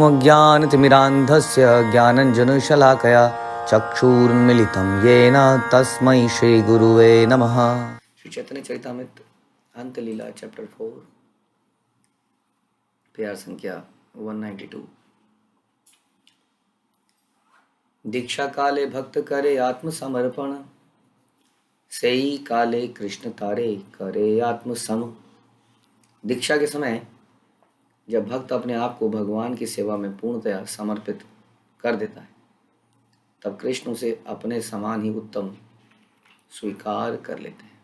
अज्ञानतिमिरान्धस्य ज्ञानञ्जनशलाकया चक्षुरुन्मीलितं येन तस्मै श्रीगुरुवे नमः। श्री चैतन्य चरितामृत अंत लीला चैप्टर 4 पेयर संख्या 192। दीक्षा काले भक्त करे आत्मसमर्पण, सही काले कृष्ण तारे करे आत्मसम। दीक्षा के समय जब भक्त अपने आप को भगवान की सेवा में पूर्णतया समर्पित कर देता है, तब कृष्ण उसे अपने समान ही उत्तम स्वीकार कर लेते हैं।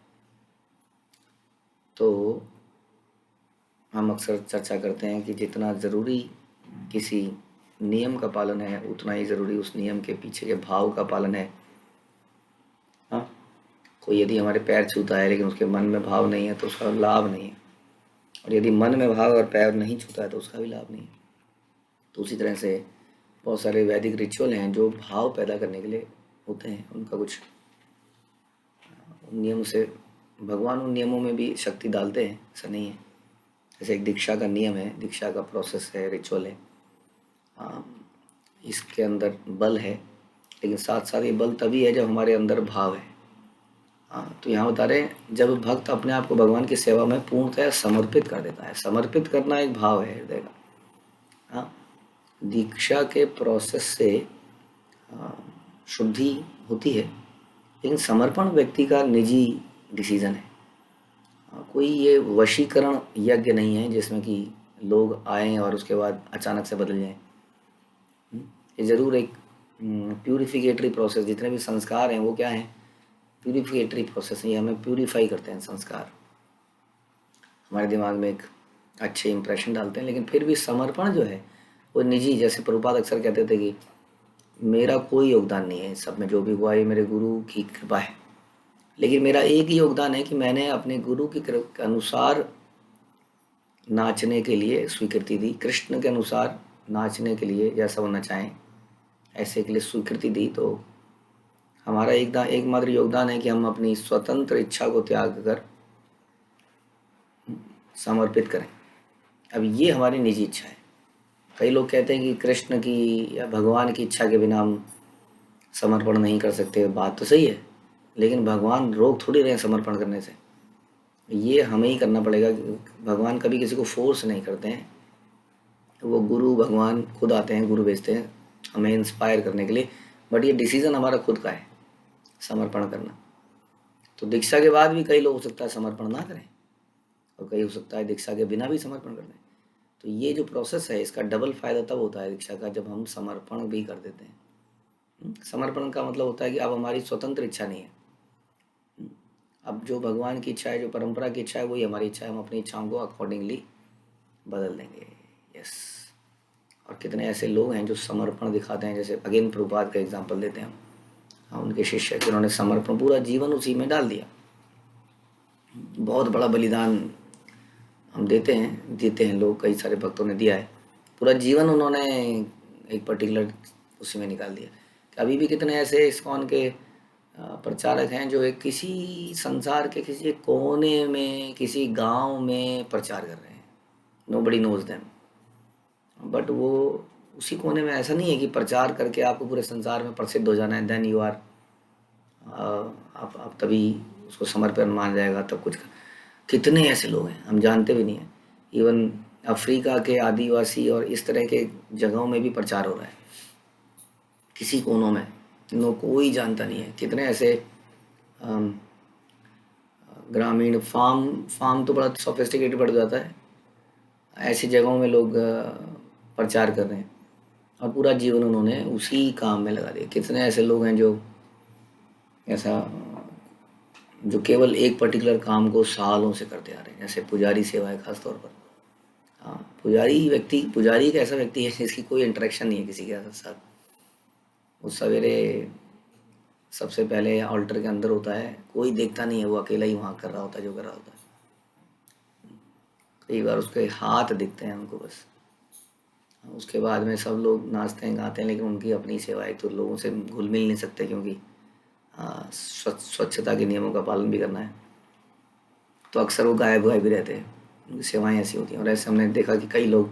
तो हम अक्सर चर्चा करते हैं कि जितना ज़रूरी किसी नियम का पालन है, उतना ही ज़रूरी उस नियम के पीछे के भाव का पालन है। हाँ, कोई यदि हमारे पैर छूता है लेकिन उसके मन में भाव नहीं है तो उसका लाभ नहीं है, और यदि मन में भाव और पैर नहीं छूता है तो उसका भी लाभ नहीं है। तो उसी तरह से बहुत सारे वैदिक रिचुअल हैं जो भाव पैदा करने के लिए होते हैं, उनका कुछ नियम से भगवान उन नियमों में भी शक्ति डालते हैं, ऐसा नहीं है। जैसे एक दीक्षा का नियम है, दीक्षा का प्रोसेस है, रिचुअल है, इसके अंदर बल है, लेकिन साथ साथ ये बल तभी है जब हमारे अंदर भाव है। तो यहाँ बता रहे हैं जब भक्त अपने आप को भगवान की सेवा में पूर्णतः समर्पित कर देता है। समर्पित करना एक भाव है हृदय का। दीक्षा के प्रोसेस से शुद्धि होती है, लेकिन समर्पण व्यक्ति का निजी डिसीजन है। कोई ये वशीकरण यज्ञ नहीं है जिसमें कि लोग आएँ और उसके बाद अचानक से बदल जाएं। ये ज़रूर एक प्यूरिफिकेटरी प्रोसेस, जितने भी संस्कार हैं वो क्या हैं, प्यूरिफिकेटरी प्रोसेस है। ये हमें प्यूरिफाई करते हैं संस्कार, हमारे दिमाग में एक अच्छे इंप्रेशन डालते हैं। लेकिन फिर भी समर्पण जो है वो निजी, जैसे प्रभुपाद अक्सर कहते थे कि मेरा कोई योगदान नहीं है सब में, जो भी हुआ ये मेरे गुरु की कृपा है। लेकिन मेरा एक ही योगदान है कि मैंने अपने गुरु के अनुसार नाचने के लिए स्वीकृति दी, कृष्ण के अनुसार नाचने के लिए, जैसा वो नचाएं ऐसे के लिए स्वीकृति दी। तो हमारा एकमात्र योगदान है कि हम अपनी स्वतंत्र इच्छा को त्याग कर समर्पित करें। अब ये हमारी निजी इच्छा है। कई लोग कहते हैं कि कृष्ण की या भगवान की इच्छा के बिना हम समर्पण नहीं कर सकते। बात तो सही है, लेकिन भगवान रोक थोड़ी रहे समर्पण करने से, ये हमें ही करना पड़ेगा। भगवान कभी किसी को फोर्स नहीं करते हैं, वो गुरु भगवान खुद आते हैं, गुरु भेजते हैं हमें इंस्पायर करने के लिए, बट ये डिसीज़न हमारा खुद का है समर्पण करना। तो दीक्षा के बाद भी कई लोग हो सकता है समर्पण ना करें, और कई हो सकता है दीक्षा के बिना भी समर्पण कर दें। तो ये जो प्रोसेस है इसका डबल फायदा तब होता है दीक्षा का, जब हम समर्पण भी कर देते हैं। समर्पण का मतलब होता है कि अब हमारी स्वतंत्र इच्छा नहीं है, अब जो भगवान की इच्छा है, जो परंपरा की इच्छा है, वही हमारी इच्छा है। हम अपनी इच्छाओं को अकॉर्डिंगली बदल देंगे। यस। और कितने ऐसे लोग हैं जो समर्पण दिखाते हैं, जैसे अगेन प्रभुपाद का एग्जाम्पल देते हैं हम, उनके शिष्य जिन्होंने समर्पण पूरा जीवन उसी में डाल दिया। बहुत बड़ा बलिदान हम देते हैं लोग, कई सारे भक्तों ने दिया है, पूरा जीवन उन्होंने एक पर्टिकुलर उसी में निकाल दिया। अभी भी कितने ऐसे इस्कॉन के प्रचारक हैं जो एक किसी संसार के किसी कोने में, किसी गांव में प्रचार कर रहे हैं, नोबडी नोज देम, बट वो उसी कोने में। ऐसा नहीं है कि प्रचार करके आपको पूरे संसार में प्रसिद्ध हो जाना है, देन यू आर, आप तभी उसको समर्पण मान जाएगा तब कुछ। कितने ऐसे लोग हैं हम जानते भी नहीं हैं। इवन अफ्रीका के आदिवासी और इस तरह के जगहों में भी प्रचार हो रहा है, किसी कोनों में, कोई जानता नहीं है। कितने ऐसे ग्रामीण फार्म तो बड़ा सोफिस्टिकेटेड बढ़ जाता है, ऐसी जगहों में लोग प्रचार कर रहे हैं और पूरा जीवन उन्होंने उसी काम में लगा दिया। कितने ऐसे लोग हैं जो जो केवल एक पर्टिकुलर काम को सालों से करते आ रहे हैं, जैसे पुजारी सेवा है खास तौर पर। पुजारी एक ऐसा व्यक्ति है जिसकी कोई इंटरेक्शन नहीं है किसी के साथ। वो सवेरे सबसे पहले ऑल्टर के अंदर होता है, कोई देखता नहीं है, वो अकेला ही वहाँ कर रहा होता है जो कर रहा होता है। कई बार उसके हाथ दिखते हैं हमको बस। उसके बाद में सब लोग नाचते हैं गाते हैं, लेकिन उनकी अपनी सेवा है, तो लोगों से घुल मिल नहीं सकते, क्योंकि स्वच्छता के नियमों का पालन भी करना है। तो अक्सर वो गायब भी रहते हैं, उनकी सेवाएं ऐसी होती हैं। और ऐसे हमने देखा कि कई लोग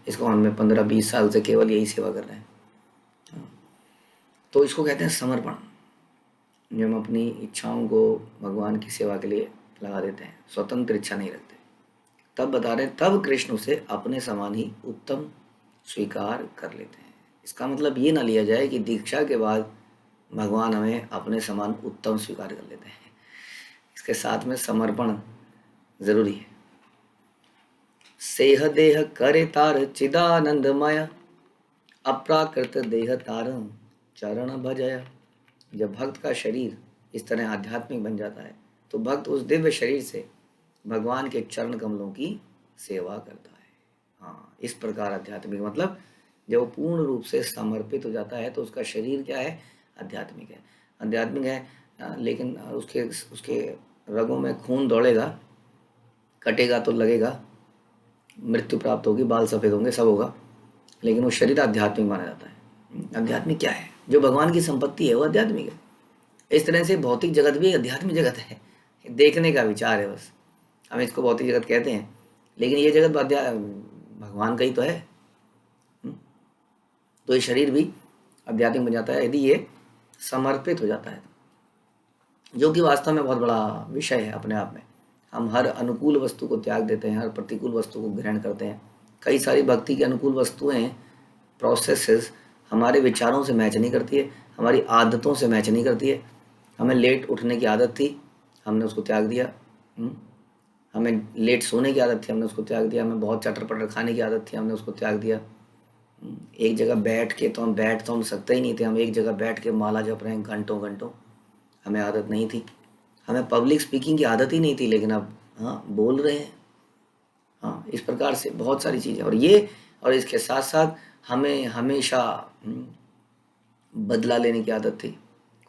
इसको में 15-20 साल से केवल यही सेवा कर रहे हैं। तो इसको कहते हैं समर्पण। जब हम अपनी इच्छाओं को भगवान की सेवा के लिए लगा देते हैं, स्वतंत्र इच्छा नहीं रखते, तब बता रहे हैं तब कृष्ण उसे अपने समान ही उत्तम स्वीकार कर लेते हैं। इसका मतलब ये ना लिया जाए कि दीक्षा के बाद भगवान हमें अपने समान उत्तम स्वीकार कर लेते हैं। इसके साथ में समर्पण जरूरी है। सेह देह करे तार चिदानंदमय, अप्राकृत देह तारम चरण भजया। जब भक्त का शरीर इस तरह आध्यात्मिक बन जाता है तो भक्त उस दिव्य शरीर से भगवान के चरण कमलों की सेवा करता है। हाँ, इस प्रकार आध्यात्मिक मतलब जब वो पूर्ण रूप से समर्पित हो जाता है तो उसका शरीर क्या है, आध्यात्मिक है। आध्यात्मिक है लेकिन उसके उसके रगों में खून दौड़ेगा, कटेगा तो लगेगा, मृत्यु प्राप्त होगी, बाल सफ़ेद होंगे, सब होगा, लेकिन वो शरीर आध्यात्मिक माना जाता है। आध्यात्मिक क्या है? जो भगवान की संपत्ति है वो आध्यात्मिक है। इस तरह से भौतिक जगत भी आध्यात्मिक जगत है, देखने का विचार है बस। हम इसको भौतिक जगत कहते हैं, लेकिन ये जगत भगवान का ही तो है। तो ये शरीर भी आध्यात्मिक बन जाता है यदि ये समर्पित हो जाता है, जो कि वास्तव में बहुत बड़ा विषय है अपने आप में। हम हर अनुकूल वस्तु को त्याग देते हैं, हर प्रतिकूल वस्तु को ग्रहण करते हैं। कई सारी भक्ति की अनुकूल वस्तुएं, प्रोसेसेस हमारे विचारों से मैच नहीं करती है, हमारी आदतों से मैच नहीं करती है। हमें लेट उठने की आदत थी, हमने उसको त्याग दिया। हमें लेट सोने की आदत थी, हमने उसको त्याग दिया। हमें बहुत चटर पटर खाने की आदत थी, हमने उसको त्याग दिया। एक जगह बैठ के तो हम बैठ तो हम सकते ही नहीं थे, हम एक जगह बैठ के माला जप रहे हैं घंटों घंटों, हमें आदत नहीं थी। हमें पब्लिक स्पीकिंग की आदत ही नहीं थी, लेकिन अब हाँ बोल रहे हैं। हाँ, इस प्रकार से बहुत सारी चीज़ें। और इसके साथ साथ हमें हमेशा बदला लेने की आदत थी।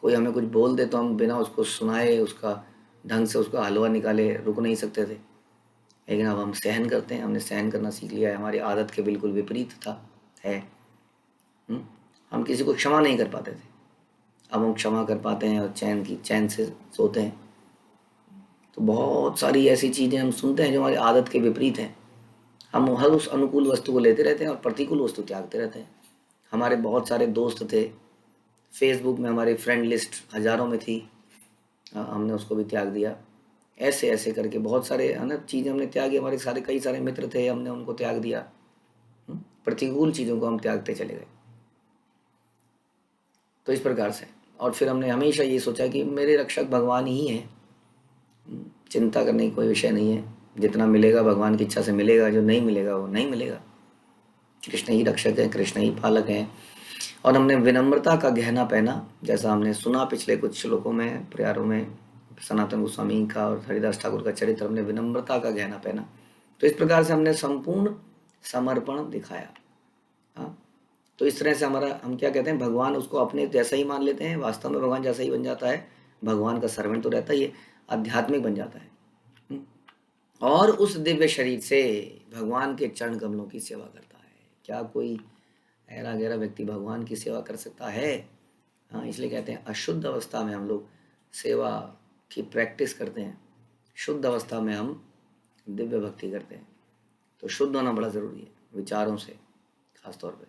कोई हमें कुछ बोल दे तो हम बिना उसको सुनाए, उसका ढंग से उसका हलवा निकाले रुक नहीं सकते थे। लेकिन अब हम सहन करते हैं, हमने सहन करना सीख लिया है। हमारी आदत के बिल्कुल विपरीत था है। हम किसी को क्षमा नहीं कर पाते थे, अब हम क्षमा कर पाते हैं और चैन से सोते हैं। तो बहुत सारी ऐसी चीज़ें हम सुनते हैं जो हमारी आदत के विपरीत हैं। हम हर उस अनुकूल वस्तु को लेते रहते हैं और प्रतिकूल वस्तु त्यागते रहते हैं। हमारे बहुत सारे दोस्त थे, फेसबुक में हमारी फ्रेंड लिस्ट हज़ारों में थी, हमने उसको भी त्याग दिया। ऐसे ऐसे करके बहुत सारे है ना चीज़ें हमने त्यागी। हमारे कई सारे मित्र थे, हमने उनको त्याग दिया। प्रतिकूल चीज़ों को हम त्यागते चले गए। तो इस प्रकार से, और फिर हमने हमेशा ये सोचा कि मेरे रक्षक भगवान ही हैं, चिंता करने की कोई विषय नहीं है। जितना मिलेगा भगवान की इच्छा से मिलेगा, जो नहीं मिलेगा वो नहीं मिलेगा। कृष्ण ही रक्षक हैं, कृष्ण ही पालक हैं। और हमने विनम्रता का गहना पहना, जैसा हमने सुना पिछले कुछ श्लोकों में, प्यारों में, सनातन गोस्वामी का और हरिदास ठाकुर का चरित्र, हमने विनम्रता का गहना पहना। तो इस प्रकार से हमने संपूर्ण समर्पण दिखाया। हाँ, तो इस तरह से हम क्या कहते हैं, भगवान उसको अपने जैसा ही मान लेते हैं। वास्तव में भगवान जैसा ही बन जाता है। भगवान का सर्वेंट तो रहता ही है, आध्यात्मिक बन जाता है और उस दिव्य शरीर से भगवान के चरण कमलों की सेवा करता है। क्या कोई ऐरा गहरा व्यक्ति भगवान की सेवा कर सकता है? हाँ, इसलिए कहते हैं अशुद्ध अवस्था में हम लोग सेवा की प्रैक्टिस करते हैं, शुद्ध अवस्था में हम दिव्य भक्ति करते हैं। तो शुद्ध होना बड़ा ज़रूरी है, विचारों से खासतौर पे।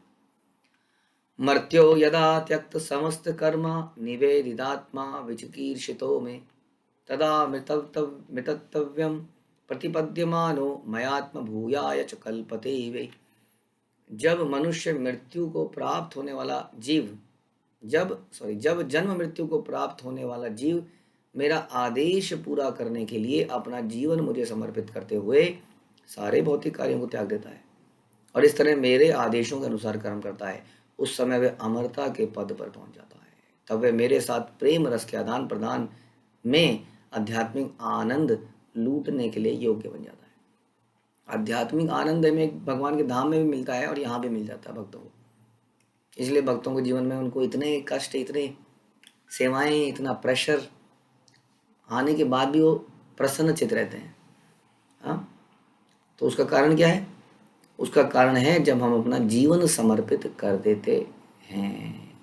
मर्त्यो यदा त्यक्त समस्त कर्म निवेदितात्मा विचिकीर्षितो में, तदा मृतत्व्यम प्रतिपद्यमानो मयात्म भूयाय च कल्पते वे। जब मनुष्य मृत्यु को प्राप्त होने वाला जीव जब जन्म मृत्यु को प्राप्त होने वाला जीव मेरा आदेश पूरा करने के लिए अपना जीवन मुझे समर्पित करते हुए सारे भौतिक कार्यों को त्याग देता है और इस तरह मेरे आदेशों के अनुसार कर्म करता है, उस समय वह अमरता के पद पर पहुंच जाता है। तब वह मेरे साथ प्रेम रस के आदान प्रदान में आध्यात्मिक आनंद लूटने के लिए योग्य बन जाता है। आध्यात्मिक आनंद में भगवान के धाम में भी मिलता है और यहाँ भी मिल जाता है भक्तों को। इसलिए भक्तों के जीवन में उनको इतने कष्ट, इतने सेवाएं, इतना प्रेशर आने के बाद भी वो प्रसन्नचित रहते हैं। हाँ, तो उसका कारण क्या है? उसका कारण है जब हम अपना जीवन समर्पित कर देते हैं।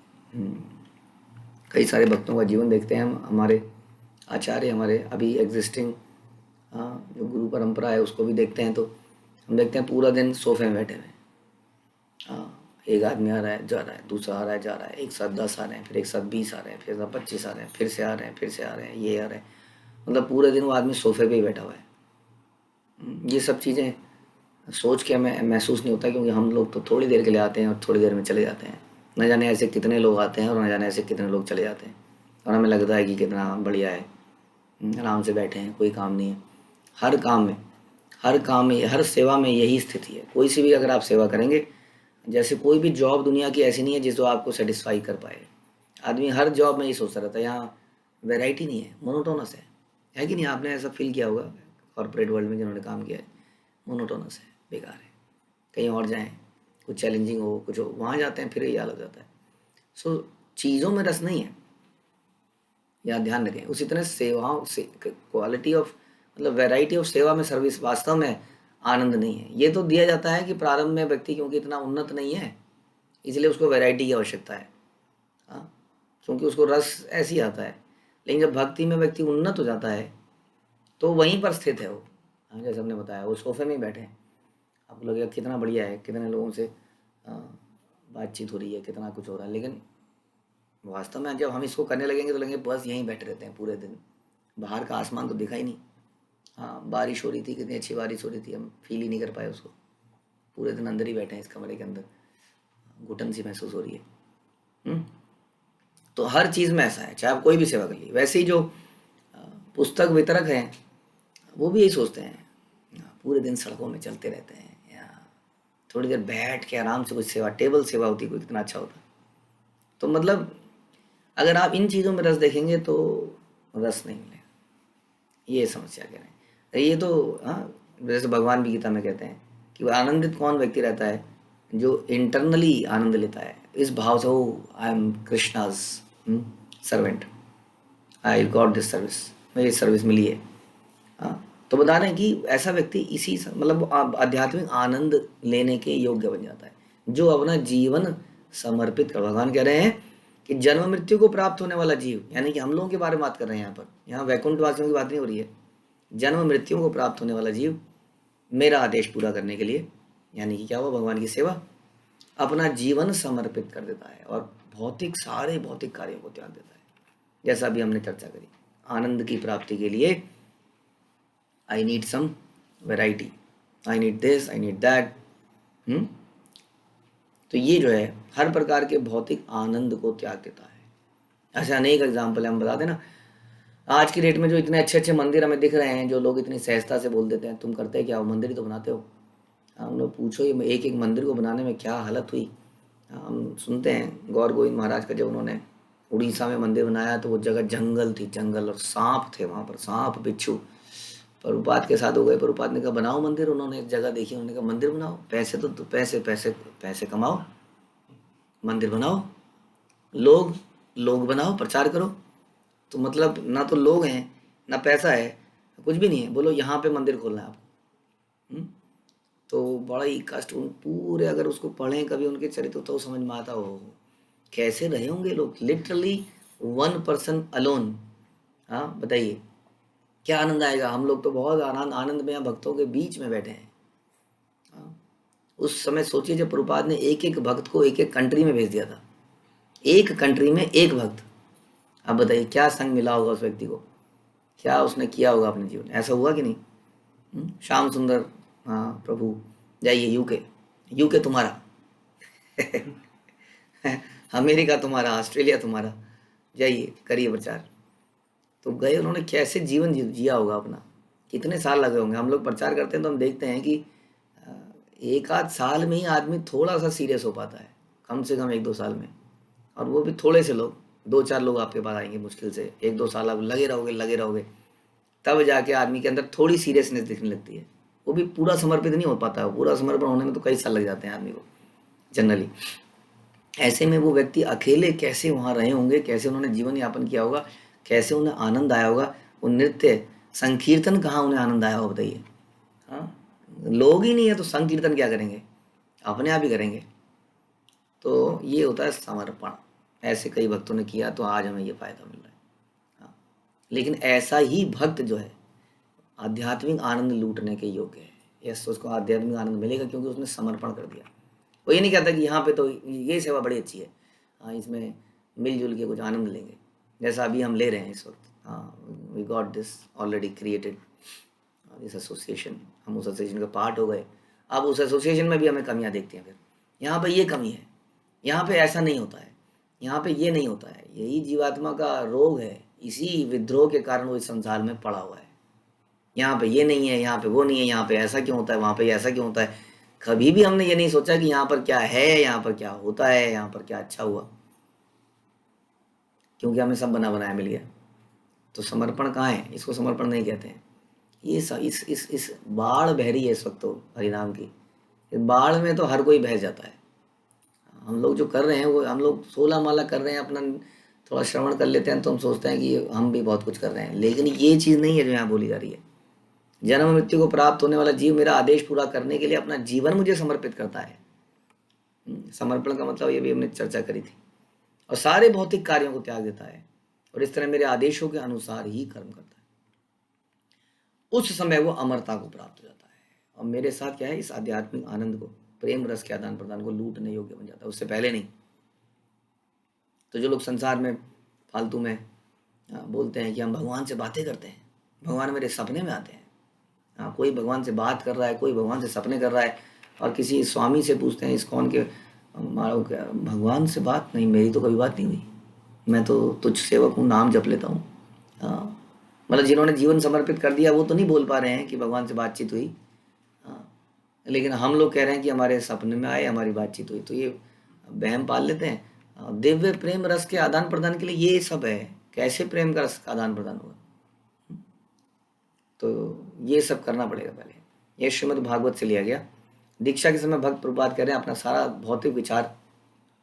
कई सारे भक्तों का जीवन देखते हैं हम, हमारे आचार्य, हमारे अभी एग्जिस्टिंग जो गुरु परंपरा है उसको भी देखते हैं, तो हम देखते हैं पूरा दिन सोफे में बैठे हुए, हाँ, एक आदमी आ रहा है जा रहा है, दूसरा आ रहा है जा रहा है, एक साथ 10 आ रहे हैं, फिर एक साथ 20 आ रहे हैं, फिर एक साथ 25 आ रहे हैं, फिर से आ रहे हैं, फिर से आ रहे हैं, ये आ रहे हैं। मतलब पूरे दिन वो आदमी सोफे पे ही बैठा हुआ है। ये सब चीज़ें सोच के हमें महसूस नहीं होता, क्योंकि हम लोग तो थोड़ी देर के लिए आते हैं और थोड़ी देर में चले जाते हैं। न जाने ऐसे कितने लोग आते हैं और न जाने ऐसे कितने लोग चले जाते हैं, और हमें लगता है कि कितना बढ़िया है, आराम से बैठे हैं, कोई काम नहीं है। हर काम में, हर काम में, हर सेवा में यही स्थिति है। कोई सी भी अगर आप सेवा करेंगे, जैसे कोई भी जॉब दुनिया की ऐसी नहीं है जिस जो आपको सेटिस्फाई कर पाए। आदमी हर जॉब में ये सोचता रहता है, यहाँ वैरायटी नहीं है, मोनोटोनस है कि नहीं? आपने ऐसा फील किया होगा कॉर्पोरेट वर्ल्ड में जिन्होंने काम किया है, मोनोटोनस है, बेकार है। कहीं और जाएं, कुछ चैलेंजिंग हो, कुछ हो, वहाँ जाते हैं फिर ये हाल हो जाता है। सो चीज़ों में रस नहीं है, या ध्यान रखें। उसी तरह सेवाओं से क्वालिटी ऑफ, मतलब वैरायटी ऑफ सेवा में, सर्विस वास्तव में आनंद नहीं है। ये तो दिया जाता है कि प्रारंभ में व्यक्ति क्योंकि इतना उन्नत नहीं है, इसलिए उसको वैरायटी की आवश्यकता है। हाँ, क्योंकि उसको रस ऐसे ही आता है। लेकिन जब भक्ति में व्यक्ति उन्नत हो जाता है तो वहीं पर स्थित है वो। हाँ, जैसे हमने बताया, वो सोफे में ही बैठे हैं। आपको लगेगा कितना बढ़िया है, कितने लोगों से बातचीत हो रही है, कितना कुछ हो रहा है, लेकिन वास्तव में जब हम इसको करने लगेंगे तो लगेंगे बस यहीं बैठे रहते हैं पूरे दिन, बाहर का आसमान तो दिखा ही नहीं। हाँ, बारिश हो रही थी, कितनी अच्छी बारिश हो रही थी, हम फील ही नहीं कर पाए उसको। पूरे दिन अंदर ही बैठे हैं इस कमरे के अंदर, घुटन सी महसूस हो रही है। हम्म? तो हर चीज़ में ऐसा है, चाहे आप कोई भी सेवा कर लीजिए। वैसे ही जो पुस्तक वितरक हैं, वो भी यही सोचते हैं, पूरे दिन सड़कों में चलते रहते हैं, या थोड़ी देर बैठ के आराम से कुछ सेवा, टेबल सेवा होती कोई, कितना अच्छा होता। तो मतलब अगर आप इन चीज़ों में रस देखेंगे तो रस नहीं मिलेगा, ये समस्या कह रहे हैं। ये तो हाँ, जैसे भगवान भी गीता में कहते हैं कि आनंदित कौन व्यक्ति रहता है, जो इंटरनली आनंद लेता है, इस भाव से, oh I am Krishna's servant, I got this service, मुझे सर्विस मिली है। हाँ, तो बता रहे हैं कि ऐसा व्यक्ति इसी मतलब आध्यात्मिक आनंद लेने के योग्य बन जाता है, जो अपना जीवन समर्पित कर। भगवान कह रहे हैं कि जन्म मृत्यु को प्राप्त होने वाला जीव, यानी कि हम लोगों के बारे में बात कर रहे हैं यहाँ पर, यहाँ वैकुंठ वासियों की बात नहीं हो रही है। जन्म मृत्यु को प्राप्त होने वाला जीव मेरा आदेश पूरा करने के लिए, यानी कि क्या हुआ, भगवान की सेवा, अपना जीवन समर्पित कर देता है और भौतिक, सारे भौतिक कार्यों को त्याग देता है। जैसा अभी हमने चर्चा करी, आनंद की प्राप्ति के लिए I need some variety, I need this, I need that. तो ये जो है हर प्रकार के भौतिक आनंद को त्याग देता है। ऐसे अनेक एग्जाम्पल हम बता देना। आज की डेट में जो इतने अच्छे अच्छे मंदिर हमें दिख रहे हैं, जो लोग इतनी सहजता से बोल देते हैं, तुम करते क्या हो, मंदिर ही तो बनाते हो। हम लोग पूछो ये एक एक मंदिर को बनाने में क्या हालत हुई। हम सुनते हैं गौर गोविंद महाराज का, जब उन्होंने उड़ीसा में मंदिर बनाया तो वो जगह जंगल थी, जंगल, और सांप थे वहाँ पर, सांप बिच्छू। प्रभुपाद के साथ हो गए, प्रभुपाद ने कहा बनाओ मंदिर, उन्होंने एक जगह देखी, उन्होंने कहा मंदिर बनाओ, पैसे तो पैसे पैसे पैसे कमाओ, मंदिर बनाओ, लोग लोग बनाओ, प्रचार करो। तो मतलब ना तो लोग हैं, ना पैसा है, कुछ भी नहीं है, बोलो यहाँ पे मंदिर खोलना है आपको। तो बड़ा ही कष्ट, उन पूरे अगर उसको पढ़ें कभी उनके चरित्र तो समझ में आता हो कैसे रहे होंगे लोग, लिटरली 1 पर्सन अलोन। हाँ बताइए क्या आनंद आएगा। हम लोग तो बहुत आनंद आनंद में यहाँ भक्तों के बीच में बैठे हैं। हाँ, उस समय सोचिए जब प्रभुपाद ने एक एक भक्त को एक एक कंट्री में भेज दिया था, एक कंट्री में एक भक्त। अब बताइए क्या संग मिला होगा उस व्यक्ति को, क्या उसने किया होगा अपने जीवन में, ऐसा हुआ कि नहीं? श्याम सुंदर, हाँ प्रभु जाइए यूके, यूके तुम्हारा अमेरिका तुम्हारा, ऑस्ट्रेलिया तुम्हारा, जाइए करिए प्रचार। तो गए, उन्होंने कैसे जीवन जिया होगा अपना, कितने साल लगे होंगे। हम लोग प्रचार करते हैं तो हम देखते हैं कि एक आध साल में ही आदमी थोड़ा सा सीरियस हो पाता है, कम से कम 1-2 साल में। और वो भी थोड़े से लोग, 2-4 लोग आपके पास आएंगे मुश्किल से, 1-2 साल आप लगे रहोगे, तब जाके आदमी के अंदर थोड़ी सीरियसनेस दिखने लगती है। वो भी पूरा समर्पित नहीं हो पाता है, पूरा समर्पण होने में तो कई साल लग जाते हैं आदमी को जनरली। ऐसे में वो व्यक्ति अकेले कैसे वहाँ रहे होंगे, कैसे उन्होंने जीवन यापन किया होगा, कैसे उन्हें आनंद आया होगा। वो नृत्य संकीर्तन कहाँ उन्हें आनंद आया हो बताइए। हाँ, लोग ही नहीं है तो संकीर्तन क्या करेंगे, अपने आप ही करेंगे। तो ये होता है समर्पण। ऐसे कई भक्तों ने किया तो आज हमें ये फायदा मिल रहा है। हाँ, लेकिन ऐसा ही भक्त जो है आध्यात्मिक आनंद लूटने के योग्य है। यस, उसको आध्यात्मिक आनंद मिलेगा क्योंकि उसने समर्पण कर दिया। वो ये नहीं कहता कि यहाँ पे तो ये सेवा बड़ी अच्छी है, हाँ इसमें मिलजुल के कुछ आनंद लेंगे, जैसा अभी हम ले रहे हैं इस वक्त। हाँ, we got this already created this association, हम उस एसोसिएशन का पार्ट हो गए। अब उस एसोसिएशन में भी हमें कमियां देखते हैं, फिर यहाँ पे ये कमी है, यहाँ पे ऐसा नहीं होता है, यहाँ पे ये नहीं होता है। यही जीवात्मा का रोग है, इसी विद्रोह के कारण वो इस संसार में पड़ा हुआ है। यहाँ पे ये नहीं है, यहाँ पे वो नहीं है, यहाँ पे ऐसा क्यों होता है, वहाँ पे ऐसा क्यों होता है। कभी भी हमने ये नहीं सोचा कि यहाँ पर क्या है, यहाँ पर क्या होता है, यहाँ पर क्या अच्छा हुआ, क्योंकि हमें सब बना बनाया मिल गया। तो समर्पण कहाँ है, इसको समर्पण नहीं कहते हैं। ये इस बाढ़ बह रही है इस वक्त तो हरिनाम की, इस बाढ़ में तो हर कोई बह जाता है। हम लोग जो कर रहे हैं वो, हम लोग 16 माला कर रहे हैं, अपना थोड़ा श्रवण कर लेते हैं तो हम सोचते हैं कि हम भी बहुत कुछ कर रहे हैं, लेकिन ये चीज़ नहीं है जो यहाँ बोली जा रही है। जन्म मृत्यु को प्राप्त होने वाला जीव मेरा आदेश पूरा करने के लिए अपना जीवन मुझे समर्पित करता है। समर्पण का मतलब ये भी हमने चर्चा करी थी। और सारे भौतिक कार्यों को त्याग देता है और इस तरह मेरे आदेशों के अनुसार ही कर्म करता है। उस समय वो अमरता को प्राप्त हो जाता है और मेरे साथ क्या है, इस आध्यात्मिक आनंद को, प्रेम रस के आदान प्रदान को लूटने योग्य बन जाता है, उससे पहले नहीं। तो जो लोग संसार में फालतू में बोलते हैं कि हम भगवान से बातें करते हैं, भगवान मेरे सपने में आते हैं, कोई भगवान से बात कर रहा है, कोई भगवान से सपने कर रहा है, और किसी स्वामी से पूछते हैं इस्कॉन के, भगवान से बात नहीं, मेरी तो कभी बात नहीं हुई, मैं तो तुझ सेवक हूँ, नाम जप लेता हूँ। मतलब जिन्होंने जीवन समर्पित कर दिया वो तो नहीं बोल पा रहे हैं कि भगवान से बातचीत हुई, लेकिन हम लोग कह रहे हैं कि हमारे सपने में आए, हमारी बातचीत हुई। तो ये वहम पाल लेते हैं। दिव्य प्रेम रस के आदान प्रदान के लिए ये सब है, कैसे प्रेम का रस का आदान प्रदान होगा, तो ये सब करना पड़ेगा पहले। ये श्रीमद् भागवत से लिया गया। दीक्षा के समय भक्त प्रभुपाद कह रहे हैं अपना सारा भौतिक विचार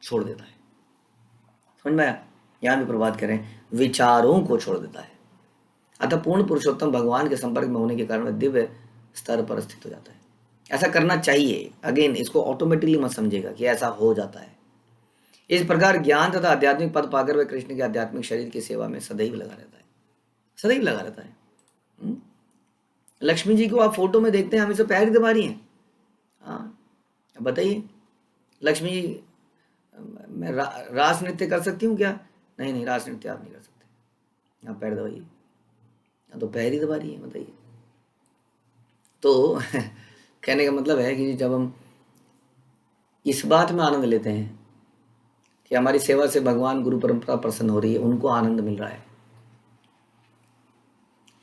छोड़ देता है, समझ में आया। यहाँ भी प्रभुपाद कह रहे हैं विचारों को छोड़ देता है, अतः पूर्ण पुरुषोत्तम भगवान के संपर्क में होने के कारण वह दिव्य स्तर पर स्थित हो जाता है। ऐसा करना चाहिए। अगेन इसको ऑटोमेटिकली मत समझेगा कि ऐसा हो जाता है। इस प्रकार ज्ञान तथा आध्यात्मिक पद पाकर वह कृष्ण के आध्यात्मिक शरीर की सेवा में सदैव लगा रहता है, सदैव लगा रहता है। लक्ष्मी जी को आप फोटो में देखते हैं हमेशा पैर दबा रही हैं। हाँ बताइए, लक्ष्मी जी मैं रास नृत्य कर सकती हूँ क्या? नहीं नहीं, रास नृत्य आप नहीं कर सकते, आप पैर दबाइए। तो पैर ही दबा रही है, बताइए। तो कहने का मतलब है कि जब हम इस बात में आनंद लेते हैं कि हमारी सेवा से भगवान गुरु परंपरा प्रसन्न हो रही है, उनको आनंद मिल रहा है,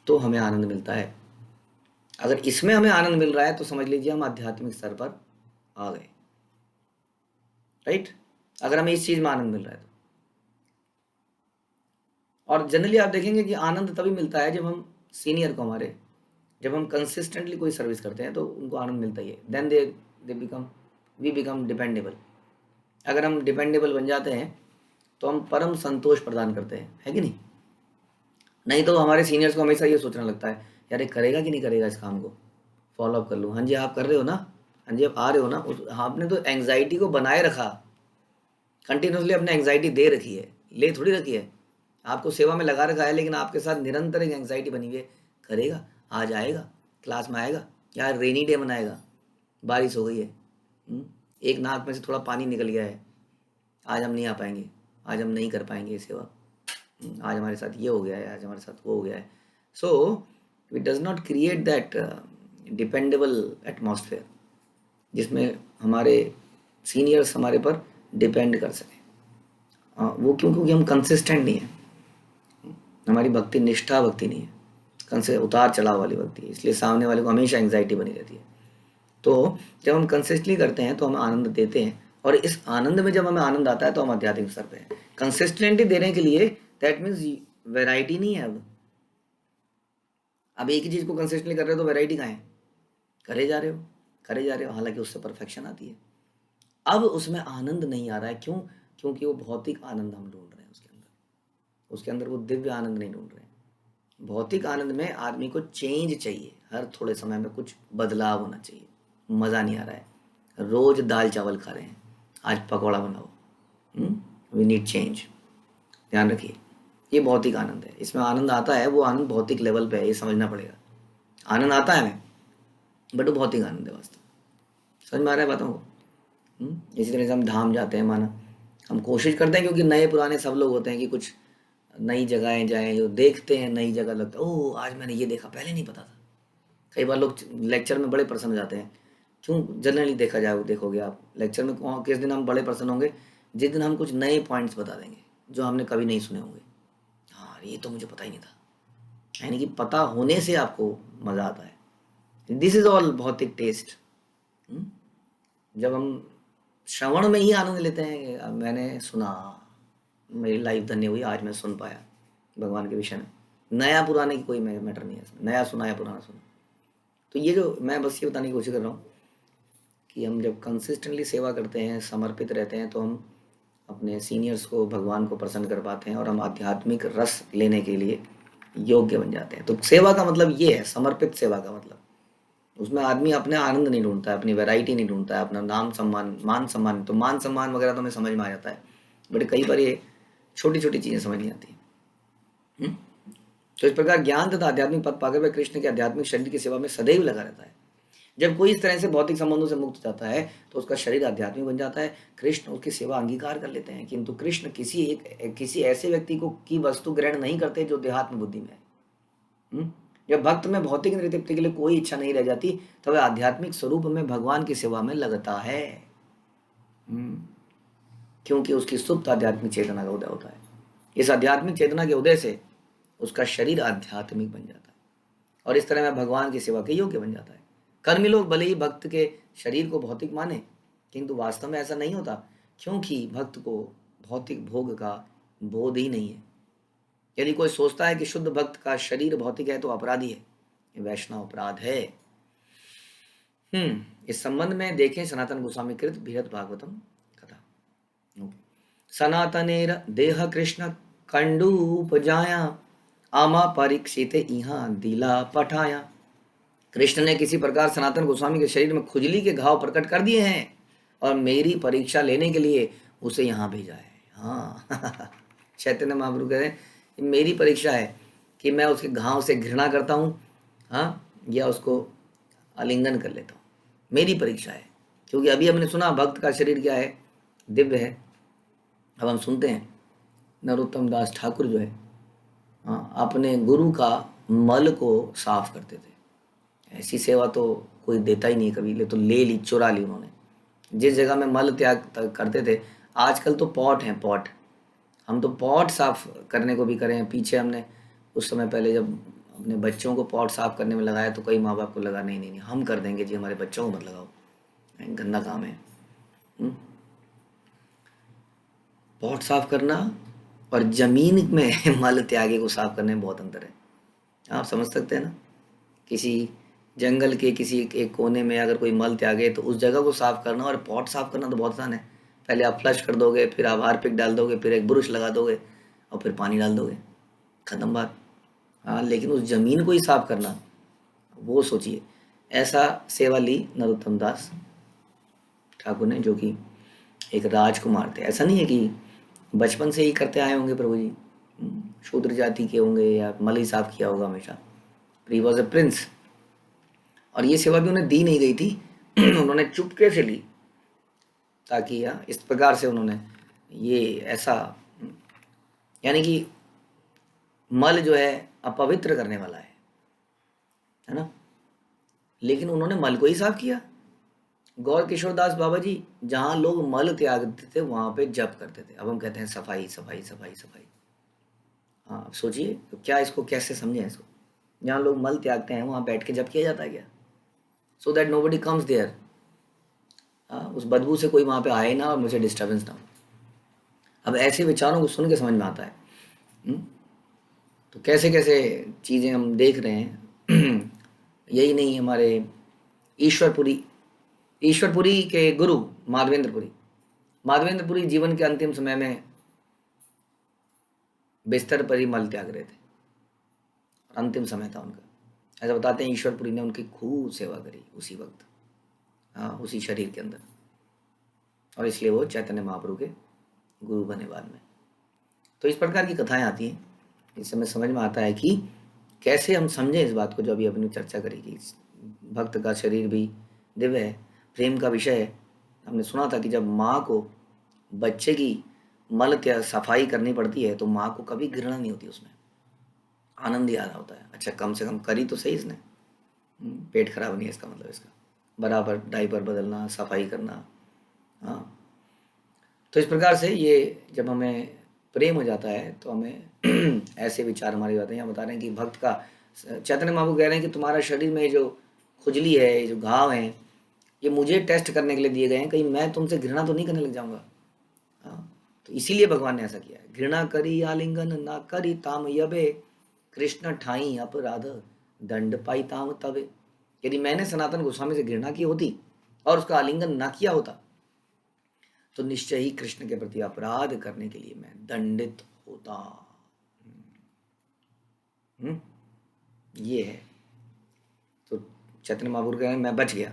तो हमें आनंद मिलता है। अगर इसमें हमें आनंद मिल रहा है तो समझ लीजिए हम आध्यात्मिक स्तर पर आ गए, राइट। अगर हमें इस चीज में आनंद मिल रहा है तो। और जनरली आप देखेंगे कि आनंद तभी मिलता है जब हम सीनियर को, हमारे जब हम कंसिस्टेंटली कोई सर्विस करते हैं तो उनको आनंद मिलता ही है। Then we become dependable. अगर हम डिपेंडेबल बन जाते हैं तो हम परम संतोष प्रदान करते हैं, है कि नहीं। नहीं तो हमारे सीनियर्स को हमेशा ये सोचना लगता है यार ये करेगा कि नहीं करेगा इस काम को, फॉलो अप कर लूँ। हाँ जी आप कर रहे हो ना, हाँ जी आप आ रहे हो ना। आपने तो एंग्जाइटी को बनाए रखा, कंटिन्यूसली अपने एंग्जाइटी दे रखी है, ले थोड़ी रखी है, आपको सेवा में लगा रखा है, लेकिन आपके साथ निरंतर एक एंग्जाइटी बनी हुई है। करेगा, आज आएगा, क्लास में आएगा, यार रेनी डे मनाएगा, बारिश हो गई है, एक नाक में से थोड़ा पानी निकल गया है, आज हम नहीं आ पाएंगे, आज हम नहीं कर पाएंगे ये सेवा, आज हमारे साथ ये हो गया है, आज हमारे साथ वो हो गया है। So it does not create that dependable atmosphere जिसमें हमारे सीनियर्स हमारे पर डिपेंड कर सकें। वो क्योंकि हम कंसिस्टेंट नहीं है, हमारी भक्ति निष्ठा भक्ति नहीं है, उतार चढ़ाव वाली भक्ति है, इसलिए सामने वाले को हमेशा एंग्जाइटी बनी रहती है। तो जब हम कंसिस्टेंटली करते हैं तो हम आनंद देते हैं, और इस आनंद में जब हमें आनंद आता है तो हम आध्यात्मिक स्तर पे हैं। कंसिस्टेंटली देने के लिए दैट मीन्स वेराइटी नहीं है। अब एक ही चीज़ को कंसिस्टेंटली कर रहे हो तो वेराइटी कहाँ है, करे जा रहे हो, हालांकि उससे परफेक्शन आती है। अब उसमें आनंद नहीं आ रहा है, क्यों? क्योंकि वो भौतिक आनंद हम ढूंढ रहे हैं उसके अंदर वो दिव्य आनंद नहीं ढूंढ रहे हैं। भौतिक आनंद में आदमी को चेंज चाहिए, हर थोड़े समय में कुछ बदलाव होना चाहिए। मज़ा नहीं आ रहा है, रोज दाल चावल खा रहे हैं, आज पकौड़ा बनाओ, वी नीड चेंज। ध्यान रखिए, ये भौतिक आनंद है। इसमें आनंद आता है, वो आनंद भौतिक लेवल पे है, ये समझना पड़ेगा। आनंद आता है हमें, बट वो भौतिक आनंद है वास्तव। समझ में आ रहा है बातों को? इसी तरह से हम धाम जाते हैं, माना हम कोशिश करते हैं, क्योंकि नए पुराने सब लोग होते हैं कि कुछ नई जगहें जाएं, जो देखते हैं नई जगह लगता है ओह आज मैंने ये देखा, पहले नहीं पता था। कई बार लोग लेक्चर में बड़े प्रसन्न हो जाते हैं। क्यों? जनरली देखा जाए, देखोगे आप लेक्चर में किस दिन हम बड़े प्रसन्न होंगे, जिस दिन हम कुछ नए पॉइंट्स बता देंगे जो हमने कभी नहीं सुने होंगे। हाँ, ये तो मुझे पता ही नहीं था। यानी कि पता होने से आपको मज़ा आता है। दिस इज ऑल भौतिक टेस्ट। जब हम श्रवण में ही आनंद लेते हैं कि अब मैंने सुना, मेरी लाइफ धन्य हुई, आज मैं सुन पाया भगवान के विषय में। नया पुराने की कोई मैटर नहीं है इसमें, नया सुना या पुराना सुना। तो ये जो मैं बस ये बताने की कोशिश कर रहा हूँ कि हम जब कंसिस्टेंटली सेवा करते हैं, समर्पित रहते हैं, तो हम अपने सीनियर्स को, भगवान को प्रसन्न कर पाते हैं और हम आध्यात्मिक रस लेने के लिए योग्य बन जाते हैं। तो सेवा का मतलब ये है, समर्पित सेवा का मतलब। उसमें आदमी अपने आनंद नहीं ढूंढता है, अपनी वैरायटी नहीं ढूंढता है, अपना नाम सम्मान, मान सम्मान। तो मान सम्मान वगैरह तो हमें समझ में आ जाता है, बट कई बार ये छोटी छोटी चीज़ें समझ नहीं आती हैं। तो इस प्रकार ज्ञान तथा आध्यात्मिक पद पाकर वह कृष्ण के आध्यात्मिक शरीर की सेवा में सदैव लगा रहता है। जब कोई इस तरह से भौतिक संबंधों से मुक्त हो जाता है तो उसका शरीर आध्यात्मिक बन जाता है। कृष्ण उसकी सेवा अंगीकार कर लेते हैं, किंतु कृष्ण किसी ऐसे व्यक्ति को की वस्तु ग्रहण नहीं करते जो देहात्म बुद्धि में है। जब भक्त में भौतिक तृप्ति के लिए कोई इच्छा नहीं रह जाती, तो वह आध्यात्मिक स्वरूप में भगवान की सेवा में लगता है। क्योंकि उसकी सुप्त आध्यात्मिक चेतना का उदय होता है। इस आध्यात्मिक चेतना के उदय से उसका शरीर आध्यात्मिक बन जाता है और इस तरह वह भगवान की सेवा के योग्य बन जाता है। कर्मी लोग भले ही भक्त के शरीर को भौतिक माने, किंतु वास्तव में ऐसा नहीं होता, क्योंकि भक्त को भौतिक भोग का बोध ही नहीं है। यदि कोई सोचता है कि शुद्ध भक्त का शरीर भौतिक है तो अपराधी है, ये वैष्णव अपराध है। इस संबंध में देखें सनातन गोस्वामी कृत बृहद भागवतम कथा। सनातनेर देह कृष्ण कंडूपजाया आमा परीक्षित इहाँ दिला पठाया। कृष्ण ने किसी प्रकार सनातन गोस्वामी के शरीर में खुजली के घाव प्रकट कर दिए हैं और मेरी परीक्षा लेने के लिए उसे यहाँ भेजा है। हाँ चैतन्य महाप्रभु कह रहे हैं मेरी परीक्षा है कि मैं उसके घाव से घृणा करता हूँ, हाँ, या उसको आलिंगन कर लेता हूँ। मेरी परीक्षा है, क्योंकि अभी हमने सुना भक्त का शरीर क्या है, दिव्य है। अब हम सुनते हैं नरोत्तम दास ठाकुर जो है, हाँ, अपने गुरु का मल को साफ करते थे। ऐसी सेवा तो कोई देता ही नहीं कभी, ले तो ले ली, चुरा ली उन्होंने। जिस जगह में मल त्याग करते थे, आजकल तो पॉट हैं, पॉट। हम तो पॉट साफ करने को भी करें। पीछे हमने उस समय पहले जब अपने बच्चों को पॉट साफ करने में लगाया तो कई माँ बाप को लगा नहीं नहीं नहीं हम कर देंगे जी, हमारे बच्चों को मत लगाओ, गंदा काम है। पॉट साफ करना और जमीन में मल त्यागे को साफ करने में बहुत अंतर है। आप समझ सकते हैं ना, किसी जंगल के किसी एक कोने में अगर कोई मल त्यागे तो उस जगह को साफ करना और पॉट साफ करना तो बहुत आसान है। पहले आप फ्लश कर दोगे, फिर आप हार्पिक डाल दोगे, फिर एक ब्रुश लगा दोगे और फिर पानी डाल दोगे, खत्म बात। हाँ, लेकिन उस जमीन को ही साफ करना, वो सोचिए। ऐसा सेवा ली नरोत्तम दास ठाकुर ने, जो कि एक राजकुमार थे। ऐसा नहीं है कि बचपन से ही करते आए होंगे प्रभु जी, शूद्र जाति के होंगे या मल ही साफ किया होगा हमेशा। ही वॉज ए प्रिंस और ये सेवा भी उन्हें दी नहीं गई थी उन्होंने चुपके से ली, ताकि इस प्रकार से उन्होंने ये ऐसा, यानी कि मल जो है अपवित्र करने वाला है ना, लेकिन उन्होंने मल को ही साफ किया। गौर किशोरदास बाबा जी जहाँ लोग मल त्यागते थे वहाँ पे जप करते थे। अब हम कहते हैं सफाई सफाई सफाई सफाई। हाँ, अब सोचिए तो क्या इसको कैसे समझें इसको। जहाँ लोग मल त्यागते हैं वहाँ बैठ के जप किया जाता है क्या? So that nobody comes there, उस बदबू से कोई वहाँ पे आए ना और मुझे डिस्टर्बेंस ना हो। अब ऐसे विचारों को सुन के समझ में आता है। तो कैसे कैसे चीज़ें हम देख रहे हैं। यही नहीं, हमारे ईश्वरपुरी के गुरु माधवेंद्रपुरी जीवन के अंतिम समय में बिस्तर पर ही मल त्याग रहे थे, अंतिम समय था उनका। ऐसा बताते हैं ईश्वरपुरी ने उनकी खूब सेवा करी उसी वक्त, हाँ, उसी शरीर के अंदर, और इसलिए वो चैतन्य महाप्रभु के गुरु बने बाद में। तो इस प्रकार की कथाएं आती हैं, इससे हमें समझ में आता है कि कैसे हम समझें इस बात को जो अभी अपनी चर्चा करेगी। भक्त का शरीर भी दिव्य है, प्रेम का विषय है, हमने सुना था कि जब माँ को बच्चे की मल त्या सफाई करनी पड़ती है तो माँ को कभी घृणा नहीं होती, उसमें आनंद ही आ रहा होता है। अच्छा कम से कम करी तो सही इसने, पेट खराब नहीं है इसका मतलब, इसका बराबर डायपर बदलना, सफाई करना। हाँ, तो इस प्रकार से ये जब हमें प्रेम हो जाता है तो हमें ऐसे विचार हमारे आते हैं। यहाँ बता रहे हैं कि भक्त का, चैतन्य महाप्रभु कह रहे हैं कि तुम्हारा शरीर में जो खुजली है, ये जो घाव हैं, ये मुझे टेस्ट करने के लिए दिए गए हैं, कहीं मैं तुमसे घृणा तो नहीं करने लग जाऊंगा। हाँ, तो इसीलिए भगवान ने ऐसा किया है। घृणा करी आलिंगन ना करी ताम यबे, कृष्ण ठाई अपराध दंड पाई ताम तबे। यदि मैंने सनातन गोस्वामी से घृणा की होती और उसका आलिंगन ना किया होता तो निश्चय ही कृष्ण के प्रति अपराध करने के लिए मैं दंडित होता। हम्म, ये है। तो चैतन्य महाप्रभु कह रहे हैं मैं बच गया,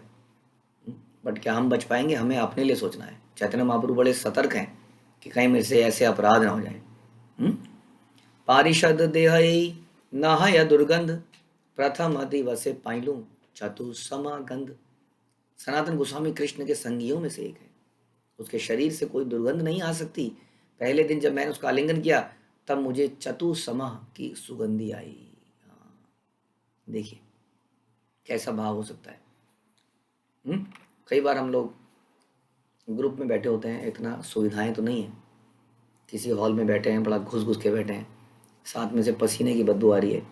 बट क्या हम बच पाएंगे? हमें अपने लिए सोचना है। चैतन्य महाप्रभु बड़े सतर्क हैं कि कहीं मेरे से ऐसे अपराध ना हो जाए। पारिषद देह नहय दुर्गंध, प्रथम दिवसे पाइलू चतुसमा गंध। सनातन गोस्वामी कृष्ण के संगियों में से एक है, उसके शरीर से कोई दुर्गंध नहीं आ सकती। पहले दिन जब मैंने उसका आलिंगन किया तब मुझे चतुसमा की सुगंधी आई। हाँ, देखिए कैसा भाव हो सकता है। कई बार हम लोग ग्रुप में बैठे होते हैं, इतना सुविधाएं तो नहीं है, किसी हॉल में बैठे हैं, बड़ा घुस घुस के बैठे हैं, साथ में से पसीने की बदबू आ रही है,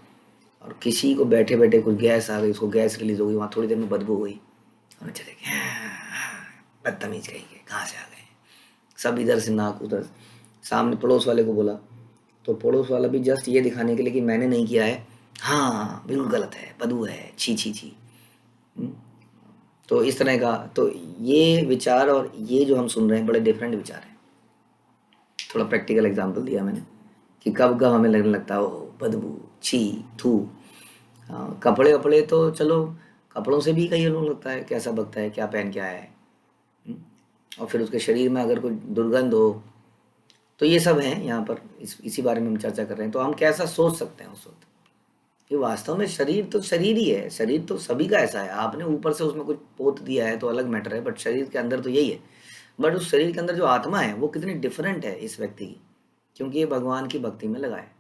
और किसी को बैठे बैठे कुछ गैस आ गई, उसको गैस रिलीज हो गई, वहाँ थोड़ी देर में बदबू हुई, हमें चले गए बदतमीज कहीं के, कहाँ से आ गए सब, इधर से नाक उधर। सामने पड़ोस वाले को बोला तो पड़ोस वाला भी जस्ट ये दिखाने के लिए कि मैंने नहीं किया है, हाँ बिल्कुल गलत है, बदबू है, छी छी छी। तो इस तरह का, तो ये विचार और ये जो हम सुन रहे हैं बड़े डिफरेंट विचार हैं। थोड़ा प्रैक्टिकल एग्जांपल दिया मैंने कि कब कब हमें लगने लगता है ओ बदबू, छी, थू। हाँ, कपड़े वपड़े तो चलो, कपड़ों से भी कई लोग लगता है कैसा बकता है, क्या पहन के आया है। और फिर उसके शरीर में अगर कोई दुर्गंध हो, तो ये सब है यहाँ पर, इसी बारे में हम चर्चा कर रहे हैं। तो हम कैसा सोच सकते हैं उस वक्त कि वास्तव में शरीर तो शरीर ही है, शरीर तो सभी का ऐसा है। आपने ऊपर से उसमें कुछ पोत दिया है तो अलग मैटर है, बट शरीर के अंदर तो यही है। बट उस शरीर के अंदर जो आत्मा है वो कितनी डिफरेंट है इस व्यक्ति की, क्योंकि ये भगवान की भक्ति में लगा है।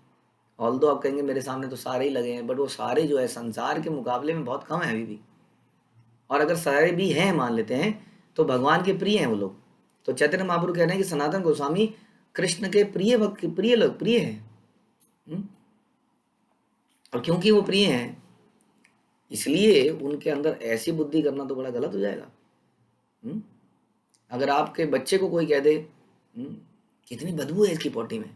ऑल दो आप कहेंगे मेरे सामने तो सारे ही लगे हैं, बट वो सारे जो है संसार के मुकाबले में बहुत कम है अभी भी। और अगर सारे भी हैं मान लेते हैं तो भगवान के प्रिय हैं वो लोग। तो चैतन्य महाप्रभु कह रहे हैं कि सनातन गोस्वामी कृष्ण के प्रिय भक्त, प्रिय लोग, प्रिय हैं। और क्योंकि वो प्रिय हैं इसलिए उनके अंदर ऐसी बुद्धि करना तो बड़ा गलत हो जाएगा। अगर आपके बच्चे को कोई कह दे कितनी बदबू है इसकी पोटी में,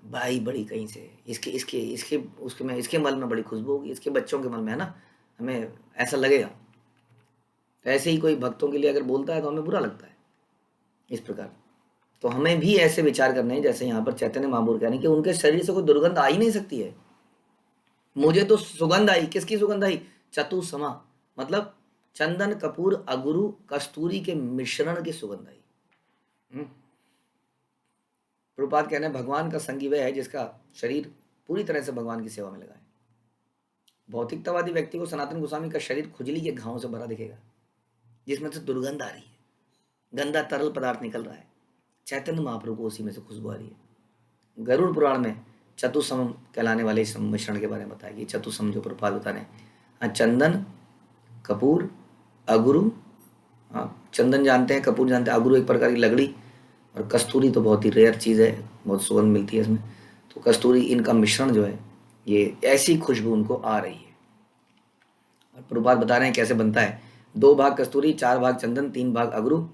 भाई बड़ी कहीं से, इसके इसके इसके उसके में, इसके मल में बड़ी खुशबू होगी, इसके बच्चों के मल में है ना, हमें ऐसा लगेगा। तो ऐसे ही कोई भक्तों के लिए अगर बोलता है तो हमें बुरा लगता है इस प्रकार। तो हमें भी ऐसे विचार करने हैं जैसे यहाँ पर चैतन्य महाप्रभु कह रहे हैं कि उनके शरीर से कोई दुर्गंध आ ही नहीं सकती है। मुझे तो सुगंध आई, किसकी सुगंध आई? चतुसमा, मतलब चंदन, कपूर, अगुरु, कस्तूरी के मिश्रण की सुगंध आई। प्रभुपाद कहने भगवान का संगी वह है जिसका शरीर पूरी तरह से भगवान की सेवा में लगा है। भौतिकतावादी व्यक्ति को सनातन गोस्वामी का शरीर खुजली के घावों से भरा दिखेगा जिसमें से दुर्गंध आ रही है, गंदा तरल पदार्थ निकल रहा है। चैतन्य महाप्रभु को उसी में से खुशबू आ रही है। गरुड़ पुराण में चतुसम कहलाने वाले इस मिश्रण के बारे में बताया कि चतुसम जो प्रभुपाद बता रहे हैं, चंदन, कपूर, अगुरु, चंदन जानते हैं, कपूर जानते हैं, अगुरु एक प्रकार की लकड़ी, और कस्तूरी तो बहुत ही रेयर चीज़ है, बहुत सुगंध मिलती है इसमें। तो कस्तूरी, इनका मिश्रण जो है ये ऐसी खुशबू उनको आ रही है। और प्रभुपाद बता रहे हैं कैसे बनता है। 2 भाग कस्तूरी, 4 भाग चंदन, 3 भाग अगरू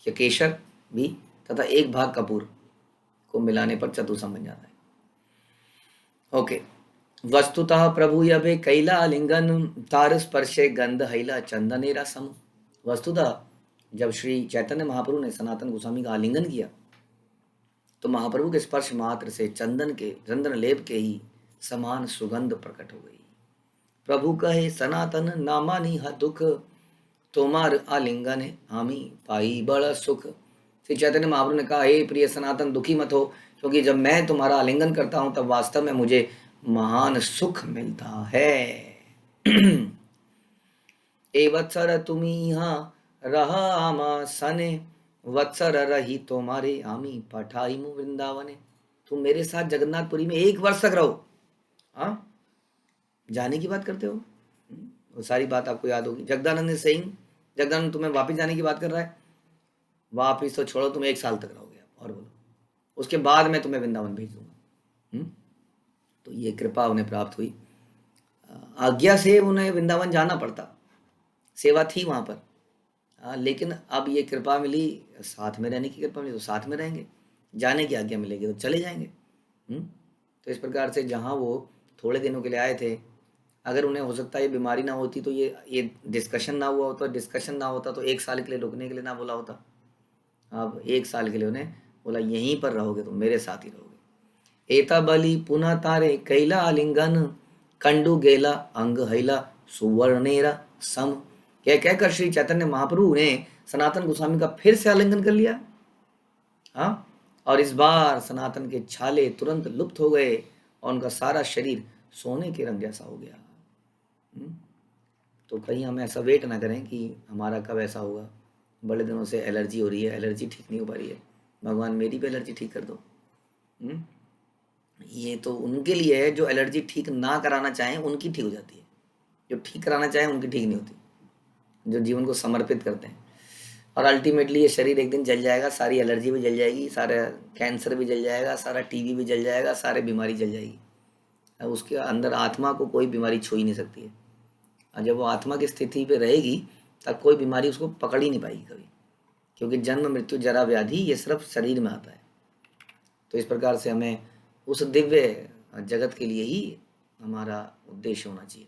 या केशर भी तथा 1 भाग कपूर को मिलाने पर चतुसम बन जाता है। ओके, वस्तुतः प्रभु यभे कैला लिंगन तार स्पर्शे गंध हैला चंदनेरा सम। वस्तुतः जब श्री चैतन्य महाप्रभु ने सनातन गोस्वामी का आलिंगन किया तो महाप्रभु के स्पर्श मात्र से चंदन लेप के ही समान सुगंध प्रकट हो गई। प्रभु कहे सनातन नामानी ह दुख, तोमार आलिंगन आमी पाई बड़ा सुख। श्री चैतन्य महाप्रभु ने कहा, हे प्रिय सनातन, दुखी मत हो, क्योंकि जब मैं तुम्हारा आलिंगन करता हूं तब वास्तव में मुझे महान सुख मिलता है। ए वत्सर तुम्ही रह आमा सने वत्सर रही तुम्हारे आमी पठाई मु वृंदावने। तुम मेरे साथ जगन्नाथपुरी में 1 वर्ष तक रहो। हाँ, जाने की बात करते हो। वो सारी बात आपको याद होगी। जगदानंद सिंह, जगदानंद तुम्हें वापस जाने की बात कर रहा है। वापिस तो छोड़ो, तुम 1 साल तक रहोगे और बोलो, उसके बाद मैं तुम्हें वृंदावन भेज दूंगा। तो ये कृपा उन्हें प्राप्त हुई। आज्ञा से उन्हें वृंदावन जाना पड़ता, सेवा थी वहाँ पर। लेकिन अब ये कृपा मिली, साथ में रहने की कृपा मिली तो साथ में रहेंगे, जाने की आज्ञा मिलेगी तो चले जाएंगे। तो इस प्रकार से जहाँ वो थोड़े दिनों के लिए आए थे, अगर उन्हें हो सकता है ये बीमारी ना होती तो ये डिस्कशन ना हुआ होता, डिस्कशन ना होता तो 1 साल के लिए रुकने के लिए ना बोला होता। अब 1 साल के लिए उन्हें बोला यहीं पर रहोगे, तुम मेरे साथ ही रहोगे। एता बलि पुनः तारे कैला आलिंगन कंडू गेला अंग हैला सुवर्णेरा सम। कह कहकर श्री चैतन्य महाप्रभु ने सनातन गोस्वामी का फिर से आलिंगन कर लिया। हाँ, और इस बार सनातन के छाले तुरंत लुप्त हो गए और उनका सारा शरीर सोने के रंग जैसा हो गया। तो कहीं हम ऐसा वेट ना करें कि हमारा कब ऐसा होगा। बड़े दिनों से एलर्जी हो रही है, एलर्जी ठीक नहीं हो पा रही है, भगवान मेरी भी एलर्जी ठीक कर दो। ये तो उनके लिए है जो एलर्जी ठीक ना कराना चाहें उनकी ठीक हो जाती है, जो ठीक कराना चाहें उनकी ठीक नहीं होती, जो जीवन को समर्पित करते हैं। और अल्टीमेटली ये शरीर एक दिन जल जाएगा, सारी एलर्जी भी जल जाएगी, सारा कैंसर भी जल जाएगा, सारा टीबी भी जल जाएगा, सारे बीमारी जल जाएगी। अब उसके अंदर आत्मा को कोई बीमारी छू ही नहीं सकती है। और जब वो आत्मा की स्थिति पे रहेगी तब कोई बीमारी उसको पकड़ ही नहीं पाएगी कभी, क्योंकि जन्म मृत्यु जरा व्याधि ये सिर्फ शरीर में आता है। तो इस प्रकार से हमें उस दिव्य जगत के लिए ही हमारा उद्देश्य होना चाहिए।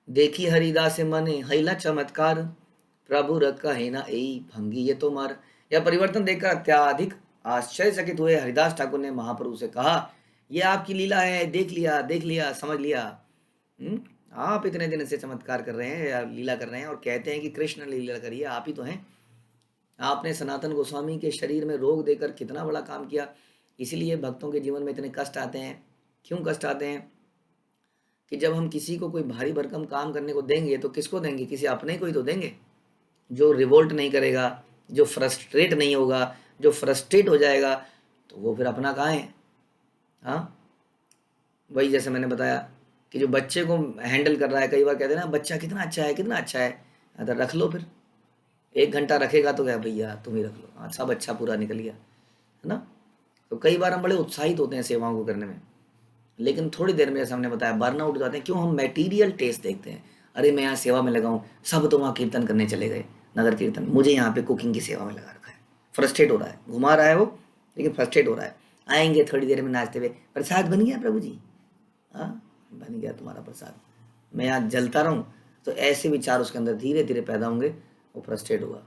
देखी हरिदास मने हैला चमत्कार प्रभु कहे ना यही भंगी ये तो मार। यह परिवर्तन देखकर अत्याधिक आश्चर्यचकित हुए हरिदास ठाकुर ने महाप्रभु से कहा, यह आपकी लीला है, देख लिया समझ लिया। आप इतने दिन से चमत्कार कर रहे हैं या लीला कर रहे हैं और कहते हैं कि कृष्ण लीला करिए, आप ही तो हैं। आपने सनातन गोस्वामी के शरीर में रोग देकर कितना बड़ा काम किया, इसीलिए भक्तों के जीवन में इतने कष्ट आते हैं। क्यों कष्ट आते हैं कि जब हम किसी को कोई भारी भरकम काम करने को देंगे तो किसको देंगे, किसी अपने को ही तो देंगे, जो रिवोल्ट नहीं करेगा, जो फ्रस्ट्रेट नहीं होगा, जो फ्रस्ट्रेट हो जाएगा तो वो फिर अपना कहाँ है। हाँ, वही जैसे मैंने बताया कि जो बच्चे को हैंडल कर रहा है, कई बार कहते हैं ना बच्चा कितना अच्छा है कितना अच्छा है, तो रख लो फिर 1 घंटा रखेगा तो क्या भैया तुम ही रख लो, हाँ सब अच्छा पूरा निकल गया, है ना। तो कई बार हम बड़े उत्साहित होते हैं सेवाओं को करने में, लेकिन थोड़ी देर में जैसे हमने बताया बर्नआउट हो जाते हैं। क्यों? हम मटेरियल टेस्ट देखते हैं। अरे मैं यहाँ सेवा में लगा हूँ, सब तो वहाँ कीर्तन करने चले गए, नगर कीर्तन, मुझे यहाँ पे कुकिंग की सेवा में लगा रखा है। फ्रस्ट्रेट हो रहा है, घुमा रहा है वो, लेकिन फ्रस्ट्रेट हो रहा है। आएंगे थोड़ी देर में नाचते हुए, प्रसाद बन गया प्रभु जी, हाँ बन गया तुम्हारा प्रसाद, मैं यहाँ जलता रहूँ। तो ऐसे विचार उसके अंदर धीरे धीरे पैदा होंगे, वो फ्रस्ट्रेट होगा,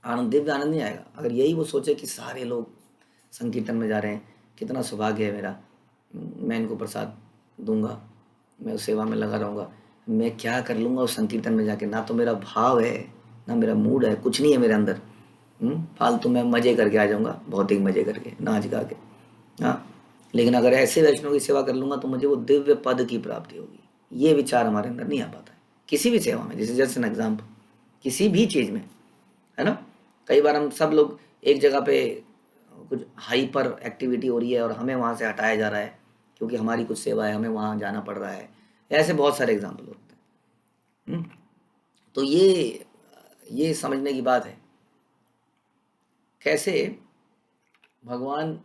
आनंद दिव्य आनंद नहीं आएगा। अगर यही वो सोचे कि सारे लोग संकीर्तन में जा रहे हैं, कितना सौभाग्य है मेरा, मैं इनको प्रसाद दूंगा, मैं उस सेवा में लगा रहूँगा, मैं क्या कर लूँगा उस संकीर्तन में जाके, ना तो मेरा भाव है ना मेरा मूड है, कुछ नहीं है मेरे अंदर, फालतू मैं मज़े करके आ जाऊँगा, भौतिक मज़े करके नाच गा के। हाँ, लेकिन अगर ऐसे वैष्णव की सेवा कर लूँगा तो मुझे वो दिव्य पद की प्राप्ति होगी। ये विचार हमारे अंदर नहीं आ पाता है किसी भी सेवा में, जैसे जस्ट एन एग्जाम्पल, किसी भी चीज़ में, है ना। कई बार हम सब लोग एक जगह पे कुछ हाइपर एक्टिविटी हो रही है और हमें वहाँ से हटाया जा रहा है क्योंकि हमारी कुछ सेवा है, हमें वहाँ जाना पड़ रहा है। ऐसे बहुत सारे एग्जाम्पल होते हैं। तो ये समझने की बात है कैसे भगवान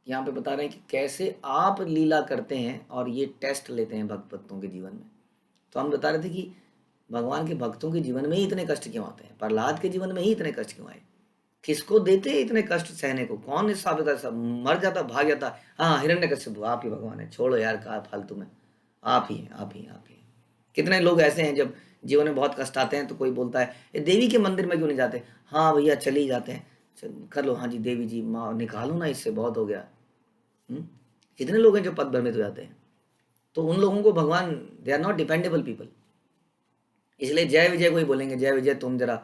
यहाँ पे बता रहे हैं कि कैसे आप लीला करते हैं और ये टेस्ट लेते हैं भक्तों के जीवन में। तो हम बता रहे थे कि भगवान के भक्तों के जीवन में ही इतने कष्ट क्यों आते हैं, प्रहलाद के जीवन में ही इतने कष्ट क्यों आए, किसको देते इतने कष्ट सहने को, कौन इस साबित सब मर जाता भाग जाता। हाँ, हिरण्यकश्यप आप ही भगवान है, छोड़ो यार कहा फालतू में, आप ही हैं आप ही आप ही। कितने लोग ऐसे हैं जब जीवन में बहुत कष्ट आते हैं तो कोई बोलता है ये देवी के मंदिर में क्यों नहीं जाते, हाँ भैया चले ही जाते हैं, कर लो, हाँ जी देवी जी माँ निकालो ना इससे, बहुत हो गया। कितने लोग हैं जो पद भ्रमित हो जाते हैं। तो उन लोगों को भगवान, they are not dependable people. इसलिए जय विजय को ही बोलेंगे, जय विजय तुम जरा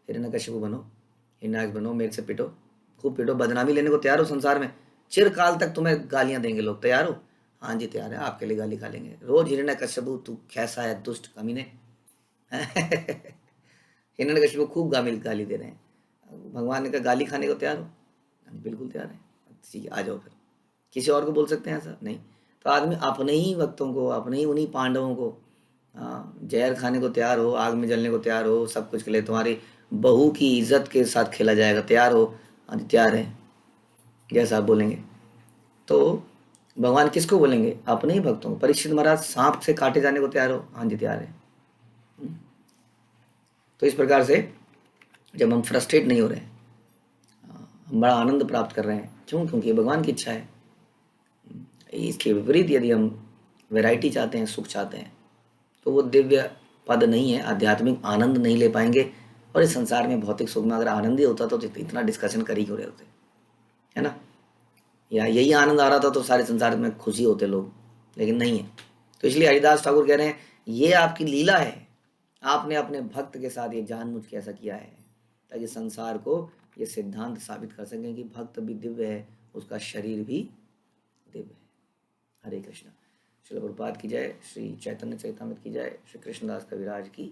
हिरण्यकश्यप बनो, हिरण्याक्ष बनो, मेरे से पिटो, खूब पिटो, बदनामी लेने को तैयार हो संसार में, चिरकाल तक तुम्हें गालियां देंगे लोग, तैयार हो, हाँ जी तैयार है, आपके लिए गाली खा लेंगे रोज, हिरण्यकश्यप तू कैसा है दुष्ट कमीने हिरण्यकशिपु को खूब गाली दे रहे हैं। भगवान ने कहा गाली खाने को तैयार हो? बिल्कुल तैयार है। ठीक है, आ जाओ फिर। किसी और को बोल सकते हैं ऐसा? नहीं। तो आदमी अपने ही भक्तों को, अपने ही उन्हीं पांडवों को जहर खाने को तैयार हो, आग में जलने को तैयार हो, सब कुछ के लिए तुम्हारी बहू की इज्जत के साथ खेला जाएगा, तैयार हो? हाँ जी तैयार है, जैसा आप बोलेंगे। तो भगवान किसको बोलेंगे? अपने ही भक्तों को। परीक्षित महाराज सांप से काटे जाने को तैयार हो? हाँ जी तैयार है। तो इस प्रकार से जब हम फ्रस्ट्रेट नहीं हो रहे हैं, हम बड़ा आनंद प्राप्त कर रहे हैं, क्यों? क्योंकि ये भगवान की इच्छा है। इसके विपरीत यदि हम वैरायटी चाहते हैं, सुख चाहते हैं, तो वो दिव्य पद नहीं है, आध्यात्मिक आनंद नहीं ले पाएंगे। और इस संसार में भौतिक सुख में अगर आनंद ही होता तो इतना डिस्कशन कर ही क्यों रहे होते, है ना? या यही आनंद आ रहा था तो सारे संसार में खुशी होते लोग, लेकिन नहीं है। तो इसलिए हरिदास ठाकुर कह रहे हैं ये आपकी लीला है, आपने अपने भक्त के साथ ये जानबूझ के ऐसा किया है ताकि संसार को ये सिद्धांत साबित कर सकें कि भक्त भी दिव्य है, उसका शरीर भी दिव्य है। हरे कृष्ण। श्रील प्रभुपाद की जय, श्री चैतन्य चरितामृत की जय, श्री कृष्णदास कविराज की